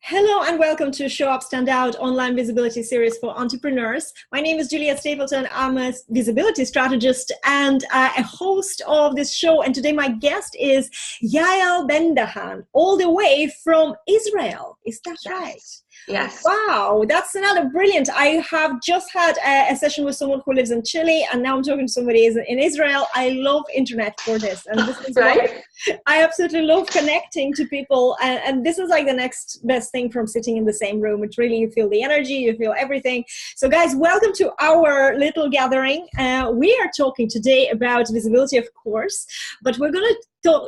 Hello and welcome to Show Up, Stand Out online visibility series for entrepreneurs. My name is Juliet Stapleton. I'm a visibility strategist and a host of this show. And today my guest is Yael Bendahan, all the way from Israel. Is that right? Yes. Wow, that's another brilliant. I have just had a session with someone who lives in Chile, and now I'm talking to somebody in Israel. I love internet for this, and this is Right? why I absolutely love connecting to people. And this is like the next best thing from sitting in the same room. It's really, you feel the energy, you feel everything. So guys, welcome to our little gathering. We are talking today about visibility, of course, but we're going to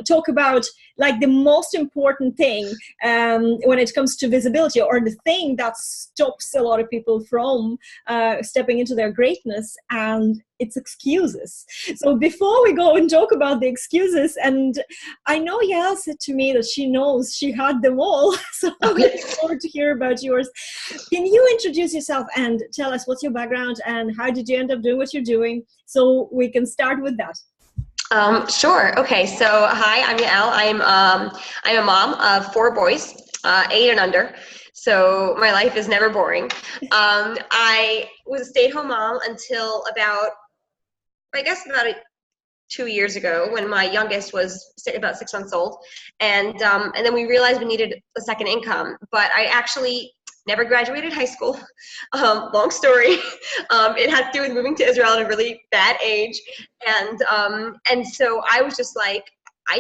talk about like the most important thing when it comes to visibility, or the thing that stops a lot of people from stepping into their greatness, and it's excuses. So before we go and talk about the excuses, and I know Yael said to me that she knows she had them all, so I'm looking forward to hear about yours. Can you introduce yourself and tell us what's your background and how did you end up doing what you're doing, so we can start with that? Sure. Okay. So, hi, I'm Yael. I'm a mom of 4 boys, 8 and under. So my life is never boring. I was a stay-at-home mom until about 2 years ago, when my youngest was about 6 months old, and then we realized we needed a second income. But I actually never graduated high school. Long story. It had to do with moving to Israel at a really bad age, and so I was just like, I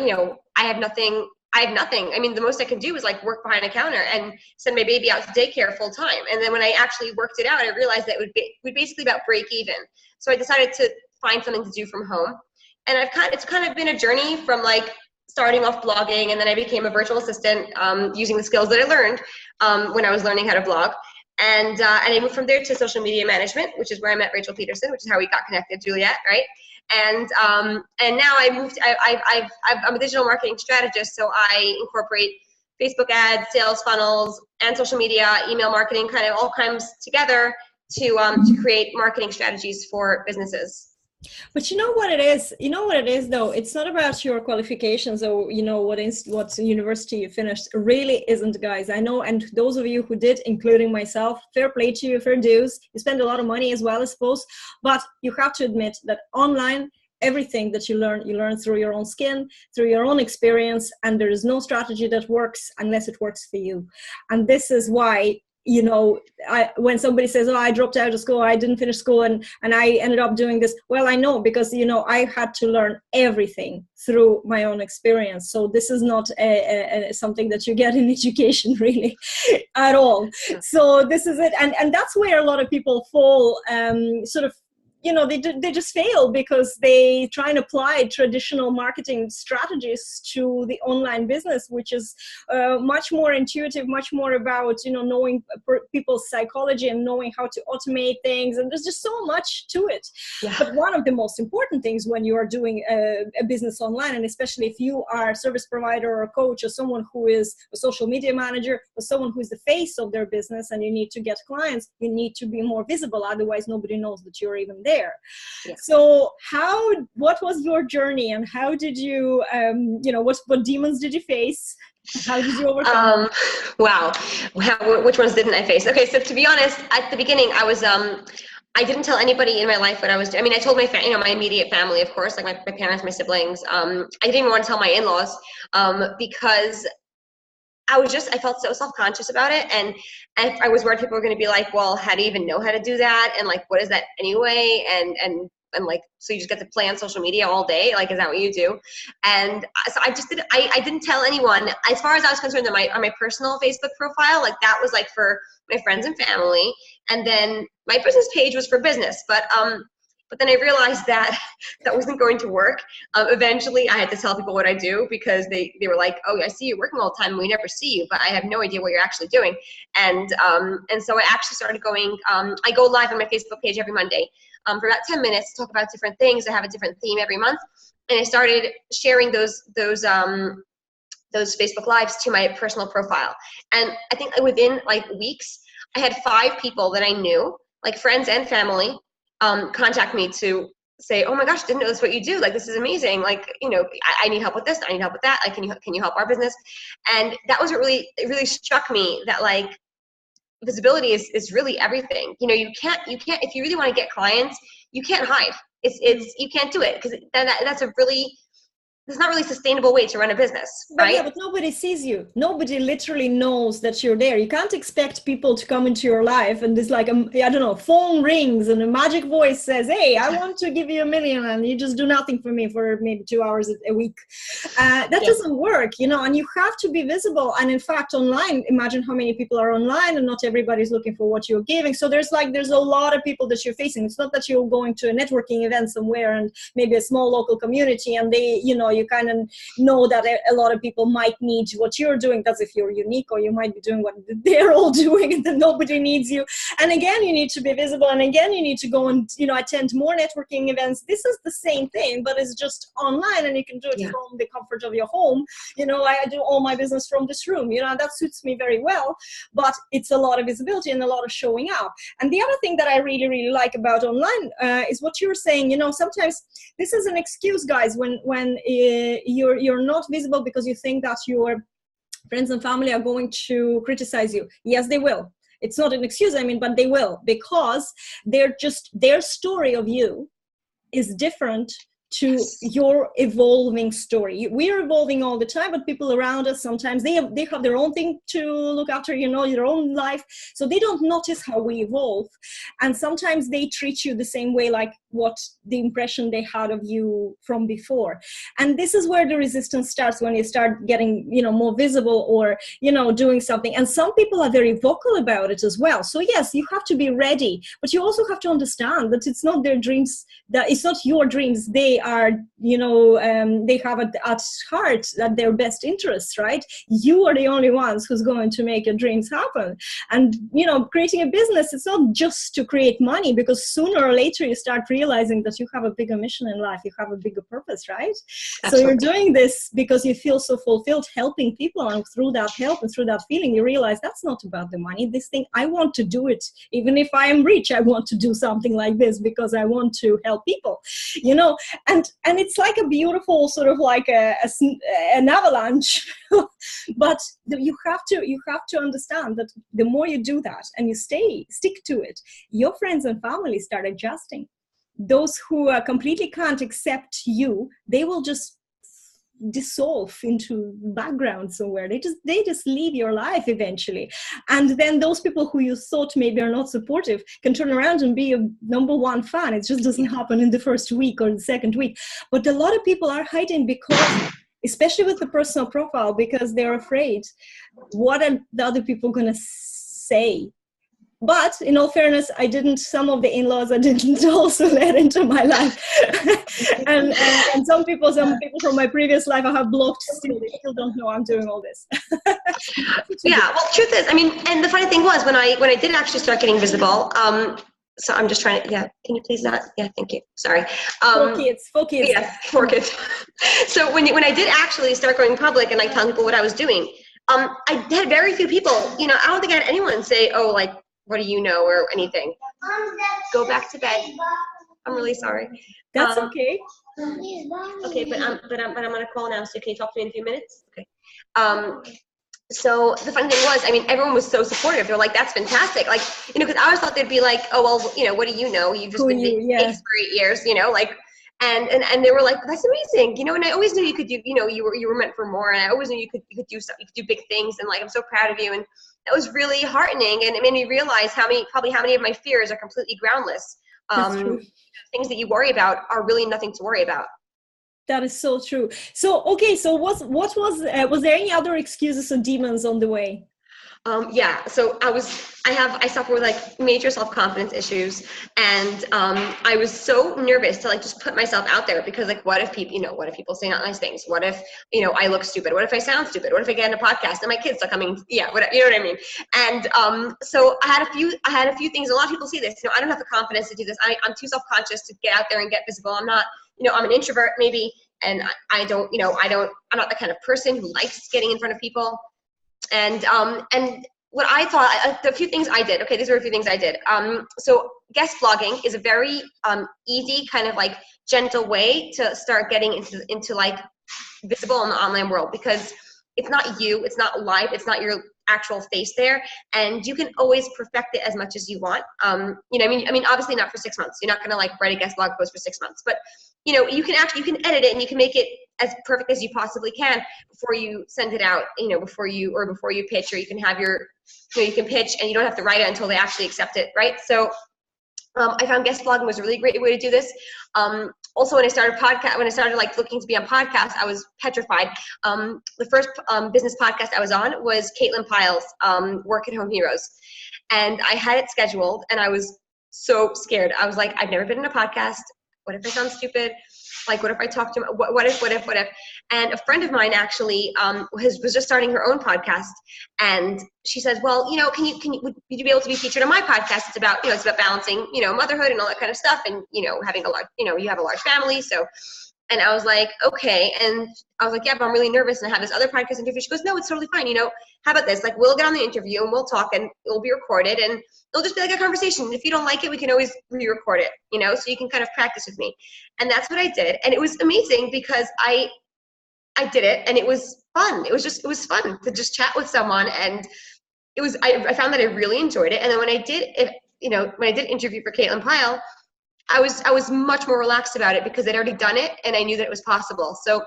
have nothing. I mean, the most I can do is like work behind a counter and send my baby out to daycare full time. And then when I actually worked it out, I realized that we'd basically about break even. So I decided to find something to do from home. And it's kind of been a journey from like starting off blogging, and then I became a virtual assistant using the skills that I learned when I was learning how to blog. And I moved from there to social media management, which is where I met Rachel Peterson, which is how we got connected, Juliet, right? And now I'm a digital marketing strategist, so I incorporate Facebook ads, sales funnels, and social media, email marketing, kind of all comes together to create marketing strategies for businesses. But you know what it is? You know what it is, though? It's not about your qualifications or, what university you finished. It really isn't, guys. I know, and those of you who did, including myself, fair play to you, fair dues. You spend a lot of money as well, I suppose. But you have to admit that online, everything that you learn through your own skin, through your own experience, and there is no strategy that works unless it works for you. And this is why, when somebody says, oh, I dropped out of school, I didn't finish school, and I ended up doing this. Well, I know, because, I had to learn everything through my own experience. So this is not something that you get in education, really, at all. So this is it. And that's where a lot of people fall, they just fail because they try and apply traditional marketing strategies to the online business, which is much more intuitive, much more about, knowing people's psychology and knowing how to automate things. And there's just so much to it. Yeah. But one of the most important things when you are doing a business online, and especially if you are a service provider or a coach or someone who is a social media manager or someone who is the face of their business and you need to get clients, you need to be more visible. Otherwise, nobody knows that you're even there. Yeah. So what was your journey, and how did you, what demons did you face? How did you overcome? Wow. Which ones didn't I face? Okay. So to be honest, at the beginning, I didn't tell anybody in my life what I was doing. I mean, I told my immediate family, of course, like my parents, my siblings. I didn't even want to tell my in-laws because I felt so self-conscious about it. And I was worried people were going to be like, well, how do you even know how to do that? And like, what is that anyway? And like, so you just get to play on social media all day? Like, is that what you do? And so I didn't tell anyone. As far as I was concerned, on my personal Facebook profile, like that was like for my friends and family. And then my business page was for business. But then I realized that wasn't going to work. Eventually, I had to tell people what I do, because they were like, oh, I see you working all the time and we never see you, but I have no idea what you're actually doing. And so I actually started going, I go live on my Facebook page every Monday for about 10 minutes to talk about different things. I have a different theme every month. And I started sharing those Facebook Lives to my personal profile. And I think within like weeks, I had 5 people that I knew, like friends and family, contact me to say, oh my gosh, didn't know this is what you do. Like, this is amazing. Like, you know, I need help with this. I need help with that. Like, can you help our business? And that was what it really struck me, that like visibility is really everything. You know, you can't, if you really want to get clients, you can't hide. You can't do it, because that's not really a sustainable way to run a business, right? Yeah, but nobody sees you. Nobody literally knows that you're there. You can't expect people to come into your life and it's like, I don't know, phone rings and a magic voice says, hey, I want to give you $1 million, and you just do nothing for me for maybe 2 hours a week. That doesn't work, you know, and you have to be visible. And in fact, online, imagine how many people are online, and not everybody's looking for what you're giving. So there's a lot of people that you're facing. It's not that you're going to a networking event somewhere and maybe a small local community, and they, you know, you kind of know that a lot of people might need what you're doing. That's if you're unique, or you might be doing what they're all doing and then nobody needs you. And again, you need to be visible. And again, you need to go and, you know, attend more networking events. This is the same thing, but it's just online, and you can do it from the comfort of your home. You know, I do all my business from this room, you know, and that suits me very well, but it's a lot of visibility and a lot of showing up. And the other thing that I really, really like about online is what you're saying. You know, sometimes this is an excuse, guys, when you're not visible because you think that your friends and family are going to criticize you. Yes, they will. It's not an excuse, I mean, but they will, because their story of you is different to your evolving story. We're evolving all the time, but people around us, sometimes they have their own thing to look after, you know, their own life. So they don't notice how we evolve. And sometimes they treat you the same way, like what the impression they had of you from before. And this is where the resistance starts, when you start getting, you know, more visible, or, you know, doing something. And some people are very vocal about it as well. So yes, you have to be ready, but you also have to understand that it's not their dreams, that it's not your dreams. They are, you know, they have at heart that their best interests, right? You are the only ones who's going to make your dreams happen. And, you know, creating a business, it's not just to create money, because sooner or later you start realizing that you have a bigger mission in life, you have a bigger purpose, right? Absolutely. So you're doing this because you feel so fulfilled helping people, and through that help and through that feeling, you realize that's not about the money. This thing, I want to do it. Even if I am rich, I want to do something like this because I want to help people, you know. And it's like a beautiful sort of like an avalanche. But you have to understand that the more you do that and you stick to it, your friends and family start adjusting. Those who completely can't accept you, they will just dissolve into background somewhere. They just leave your life eventually. And then those people who you thought maybe are not supportive can turn around and be your #1 fan. It just doesn't happen in the first week or the second week. But a lot of people are hiding because, especially with the personal profile, because they're afraid, what are the other people going to say? But in all fairness, some of the in-laws I didn't also let into my life. and some people from my previous life I have blocked still. They still don't know I'm doing all this. Yeah, well, truth is, I mean, and the funny thing was, when I did actually start getting visible, so I'm just trying to, can you please not? Yeah, thank you. Sorry. 4 kids. Yes, 4 kids. So when I did actually start going public and like telling people what I was doing, I had very few people, you know, I don't think I had anyone say, oh, like, what do you know, or anything. Go back to bed. I'm really sorry. That's okay. Okay, but I'm on a call now, so can you talk to me in a few minutes? Okay. So the funny thing was, I mean, everyone was so supportive. They're like, that's fantastic. Like, you know, because I always thought they'd be like, oh, well, you know, what do you know? You've just been making cakes for 8 years, you know, like, and they were like, that's amazing, you know. And I always knew you could do, you know, you were meant for more, and I always knew you could do stuff, you could do big things, and like, I'm so proud of you. And that was really heartening, and it made me realize how many of my fears are completely groundless. Things that you worry about are really nothing to worry about. That is so true. So, okay, so was there any other excuses or demons on the way? Yeah, so I suffer with like major self-confidence issues, and I was so nervous to like just put myself out there, because like, what if people say not nice things? What if, you know, I look stupid? What if I sound stupid? What if I get in a podcast and my kids are coming? Yeah, whatever, you know what I mean? And so I had a few things. A lot of people see this, you know, I don't have the confidence to do this. I'm too self-conscious to get out there and get visible. I'm not, you know, I'm an introvert maybe, and I'm not the kind of person who likes getting in front of people. And what I thought, the few things I did, okay, these are a few things I did. So guest blogging is a very easy, kind of like gentle way to start getting into like visible in the online world, because it's not you, it's not live, it's not your actual face there, and you can always perfect it as much as you want. You know, I mean, obviously not for 6 months. You're not gonna like write a guest blog post for 6 months, but you know, you can edit it and you can make it as perfect as you possibly can before you send it out. You know, before you pitch, or you can have your, you know, you can pitch and you don't have to write it until they actually accept it, right? So I found guest blogging was a really great way to do this. Also, when I started like looking to be on podcasts, I was petrified. The first business podcast I was on was Caitlin Pyle's Work at Home Heroes. And I had it scheduled and I was so scared. I was like, I've never been in a podcast. What if I sound stupid? Like, what if I talk to him? What if? And a friend of mine actually was just starting her own podcast, and she says, well, you know, would you be able to be featured on my podcast? It's about, you know, it's about balancing, you know, motherhood and all that kind of stuff, and, you know, having a large, you know, you have a large family, so. And I was like, okay. And I was like, yeah, but I'm really nervous and I have this other podcast interview. She goes, no, it's totally fine. You know, how about this? Like, we'll get on the interview and we'll talk and it'll be recorded and it'll just be like a conversation. If you don't like it, we can always re-record it, you know, so you can kind of practice with me. And that's what I did. And it was amazing because I did it and it was fun. It was fun to just chat with someone. And it was, I found that I really enjoyed it. And then when I did it, you know, when I did interview for Caitlin Pyle, I was much more relaxed about it because I'd already done it and I knew that it was possible. So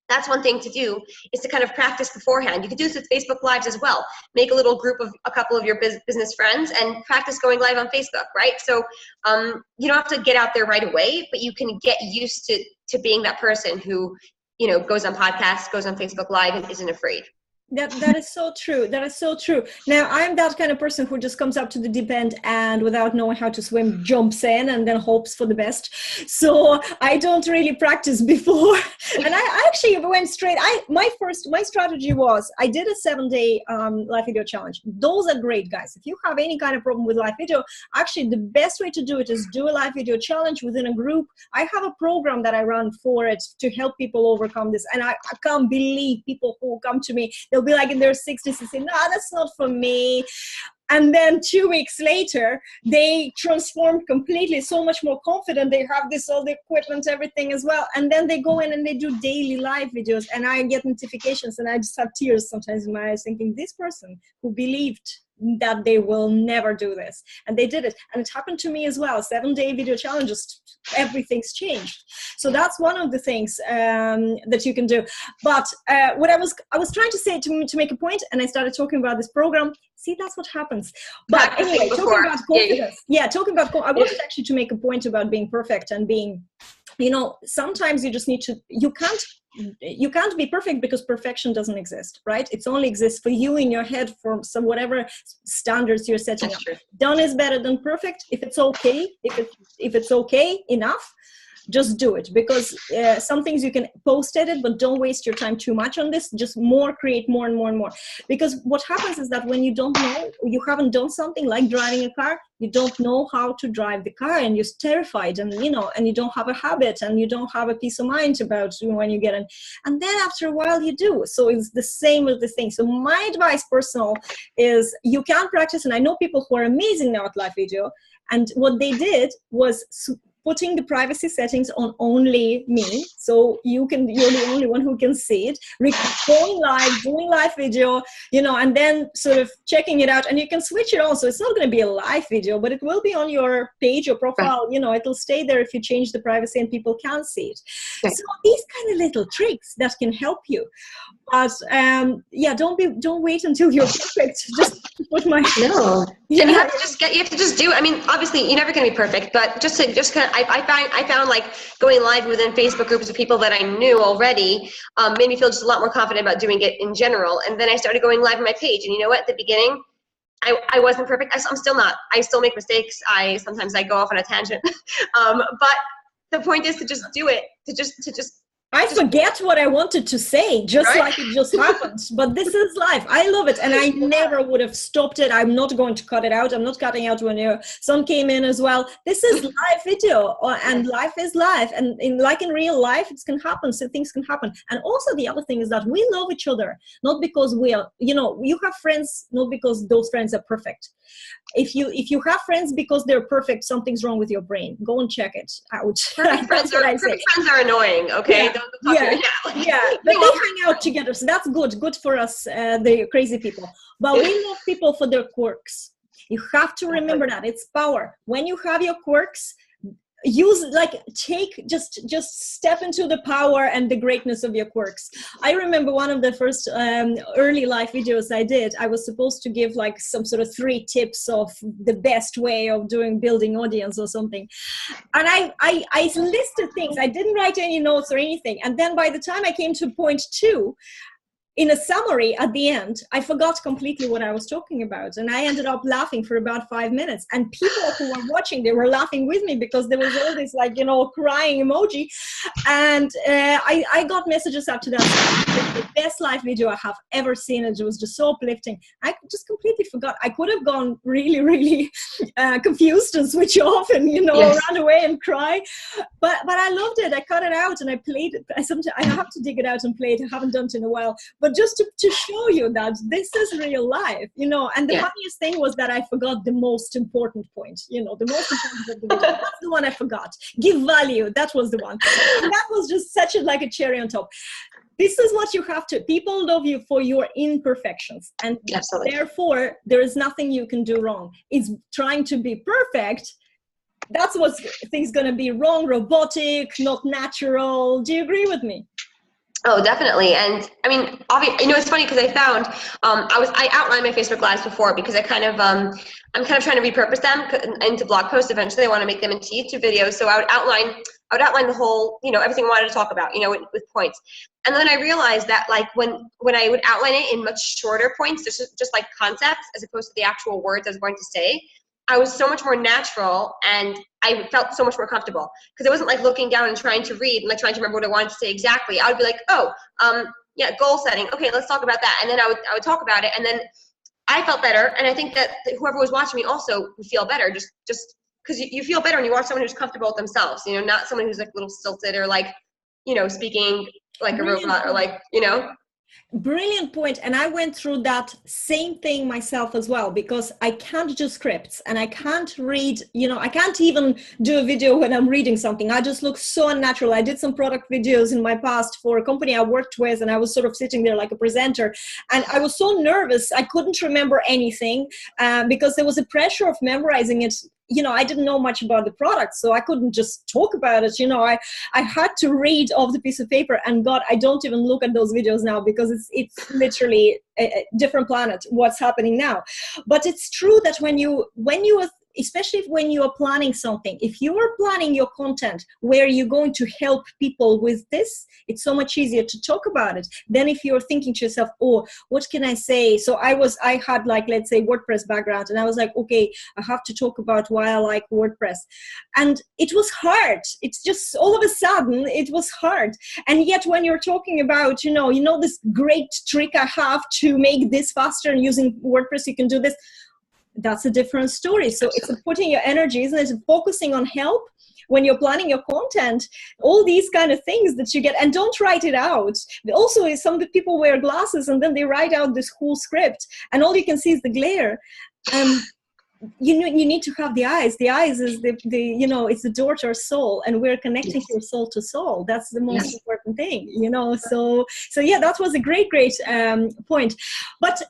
that's one thing to do, is to kind of practice beforehand. You could do this with Facebook Lives as well. Make a little group of a couple of your business friends and practice going live on Facebook, right? So you don't have to get out there right away, but you can get used to being that person who, you know, goes on podcasts, goes on Facebook Live, and isn't afraid. That is so true. That is so true. Now, I'm that kind of person who just comes up to the deep end and without knowing how to swim, jumps in and then hopes for the best. So I don't really practice before. And I actually went straight. My strategy was, I did a 7-day live video challenge. Those are great, guys. If you have any kind of problem with live video, actually the best way to do it is do a live video challenge within a group. I have a program that I run for it to help people overcome this. And I can't believe people who come to me, they'll be like in their 60s and say, no, that's not for me. And then 2 weeks later, they transform completely, so much more confident. They have all the equipment, everything as well. And then they go in and they do daily live videos. And I get notifications and I just have tears sometimes in my eyes thinking, this person who believed that they will never do this. And they did it. And it happened to me as well. 7-day video challenges, everything's changed. So that's one of the things that you can do. But what I was trying to say to make a point, and I started talking about this program. See, that's what happens. But anyway, talking about confidence. Yeah, I wanted actually to make a point about being perfect and being, you know, sometimes you just need to, you can't be perfect because perfection doesn't exist, right? It only exists for you in your head for some whatever standards you're setting up. Done is better than perfect. If it's okay, if it's okay enough, just do it, because some things you can post edit, but don't waste your time too much on this. Just create more and more and more. Because what happens is that when you don't know, you haven't done something like driving a car, you don't know how to drive the car and you're terrified, and you know, and you don't have a habit and you don't have a peace of mind about when you get in. And then after a while you do. So it's the same with the thing. So my advice personal is you can practice, and I know people who are amazing now at live video, and what they did was putting the privacy settings on only me, so you're the only one who can see it, doing live video, you know, and then sort of checking it out, and you can switch it on, so it's not going to be a live video, but it will be on your page or profile, you know, it'll stay there if you change the privacy and people can't see it. So these kind of little tricks that can help you. But yeah, don't wait until you're perfect. Just put my no. Yeah. And you have to just do it. I mean, obviously you're never going to be perfect, but just kind of, I found like going live within Facebook groups of people that I knew already made me feel just a lot more confident about doing it in general. And then I started going live on my page, and you know what? At the beginning, I wasn't perfect. I'm still not. I still make mistakes. Sometimes I go off on a tangent. But the point is to just do it. To just I forget what I wanted to say, just Right? like it just happened. But this is life. I love it. And I never would have stopped it. I'm not going to cut it out. I'm not cutting out when your son came in as well. This is live video, and life is life. And like in real life, it can happen. So things can happen. And also the other thing is that we love each other, not because we are, you have friends, not because those friends are perfect. If you have friends because they're perfect, something's wrong with your brain. Go and check it out. Perfect friends are annoying. Okay, yeah. Don't talk to me now. Yeah, but they hang out together, so that's good for us, the crazy people. But we love people for their quirks. You have to remember that it's power. When you have your quirks, just step into the power and the greatness of your quirks. I remember one of the first early live videos I did. I was supposed to give like some sort of 3 tips of the best way of building audience or something, and I listed things. I didn't write any notes or anything, and then by the time I came to point 2, in a summary at the end, I forgot completely what I was talking about. And I ended up laughing for about 5 minutes. And people who were watching, they were laughing with me because there was all this crying emoji. And I got messages after that. It's the best live video I have ever seen. It was just so uplifting. I just completely forgot. I could have gone really, really confused and switch off and, run away and cry. But I loved it. I cut it out and I played it. I have to dig it out and play it. I haven't done it in a while. But just to show you that this is real life, and the funniest thing was that I forgot the most important point, the most important of the video. That's the one I forgot. Give value. That was the one. And that was just such a cherry on top. This is what you have to. People love you for your imperfections. And therefore, there is nothing you can do wrong. It's trying to be perfect. That's what things going to be wrong, robotic, not natural. Do you agree with me? Oh, definitely. And I mean, it's funny because I found, I outlined my Facebook Lives before because I'm kind of trying to repurpose them into blog posts. Eventually I want to make them into YouTube videos. So I would outline the whole, everything I wanted to talk about, with points. And then I realized that when I would outline it in much shorter points, just like concepts, as opposed to the actual words I was going to say, I was so much more natural and I felt so much more comfortable because I wasn't looking down and trying to read and trying to remember what I wanted to say exactly. I would be goal setting. Okay, let's talk about that. And then I would talk about it, and then I felt better. And I think that whoever was watching me also would feel better just because you feel better when you watch someone who's comfortable with themselves, not someone who's a little stilted or speaking like a robot or Brilliant point. And I went through that same thing myself as well, because I can't do scripts and I can't read, I can't even do a video when I'm reading something. I just look so unnatural. I did some product videos in my past for a company I worked with, and I was sort of sitting there like a presenter, and I was so nervous. I couldn't remember anything because there was a pressure of memorizing it. I didn't know much about the product, so I couldn't just talk about it. I had to read off the piece of paper, and God, I don't even look at those videos now because it's literally a different planet what's happening now. But it's true that when you especially when you are planning something, if you are planning your content where you're going to help people with this, it's so much easier to talk about it than if you're thinking to yourself, oh, what can I say? So I had let's say WordPress background, and I was like, okay, I have to talk about why I like WordPress. And it was hard. It's just all of a sudden it was hard. And yet when you're talking about, this great trick I have to make this faster, and using WordPress you can do this, that's a different story. So it's putting your energy, isn't it? Focusing on help when you're planning your content, all these kind of things that you get, and don't write it out. Also, some people wear glasses and then they write out this whole script and all you can see is the glare. You need to have the eyes. The eyes is it's the door to our soul, and we're connecting your soul to soul. That's the most important thing, So yeah, that was a great point. But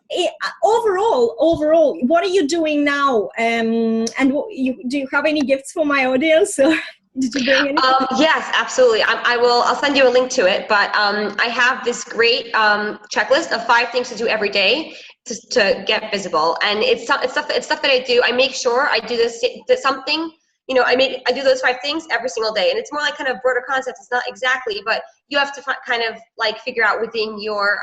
overall, what are you doing now? And do you have any gifts for my audience? Did you bring anything? Yes, absolutely. I'll send you a link to it. But I have this great checklist of 5 things to do every day to get visible, and it's stuff that I do. I make sure I do something. I do those 5 things every single day, and it's more like kind of broader concepts. It's not exactly, but you have to kind of figure out within your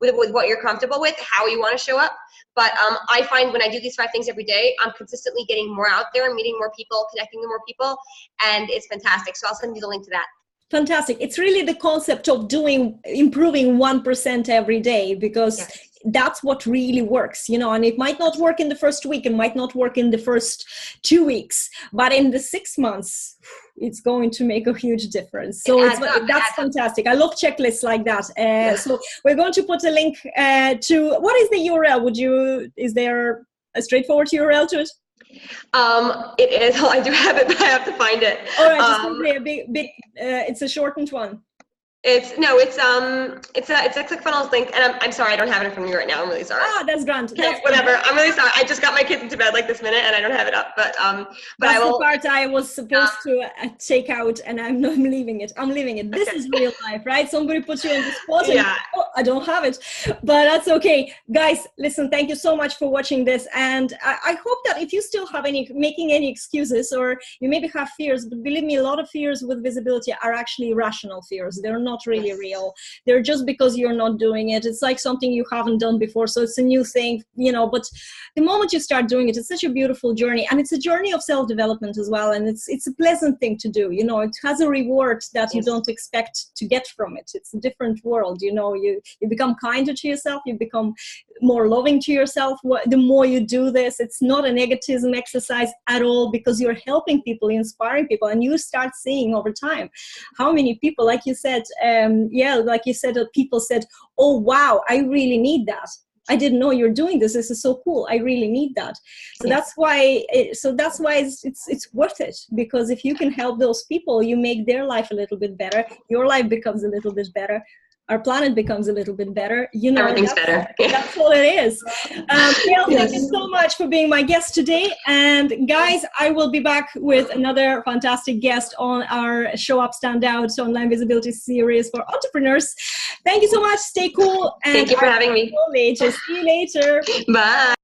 with what you're comfortable with, how you want to show up. But I find when I do these 5 things every day, I'm consistently getting more out there and meeting more people, connecting with more people, and it's fantastic. So I'll send you the link to that. Fantastic. It's really the concept of improving 1% every day, because Yes. that's what really works, and it might not work in the first week, it might not work in the first 2 weeks, but in the 6 months, it's going to make a huge difference. So that's fantastic. I love checklists like that. So we're going to put a link to, what is the URL? Is there a straightforward URL to it? It is. Oh, I do have it, but I have to find it. All right, just give me a big. It's a shortened one. It's a ClickFunnels link, and I'm sorry, I don't have it in front of me right now. I'm really sorry. That's grand. Okay, whatever. I'm really sorry. I just got my kids into bed like this minute, and I don't have it up. But that's the part I was supposed to take out, and I'm leaving it. I'm leaving it. This is real life, right? Somebody puts you on the spot, and I don't have it, but that's okay, guys. Listen, thank you so much for watching this, and I hope that if you still have making any excuses, or you maybe have fears, but believe me, a lot of fears with visibility are actually irrational fears. They're not really real. They're just because you're not doing it. It's like something you haven't done before, so it's a new thing, but the moment you start doing it, it's such a beautiful journey, and it's a journey of self-development as well, and it's a pleasant thing to do. It has a reward that you don't expect to get from it. It's a different world. You become kinder to yourself, you become more loving to yourself the more you do this. It's not a negativism exercise at all, because you're helping people, inspiring people, and you start seeing over time how many people, like you said, people said, oh wow, I really need that. I didn't know you're doing this. This is so cool. I really need that. So that's why it's worth it, because if you can help those people, you make their life a little bit better. Your life becomes a little bit better. Our planet becomes a little bit better. Everything's better. That's all it is. Yael, thank you so much for being my guest today. And guys, I will be back with another fantastic guest on our Show Up, Stand Out online visibility series for entrepreneurs. Thank you so much. Stay cool. And thank you for having me. See you later. Bye.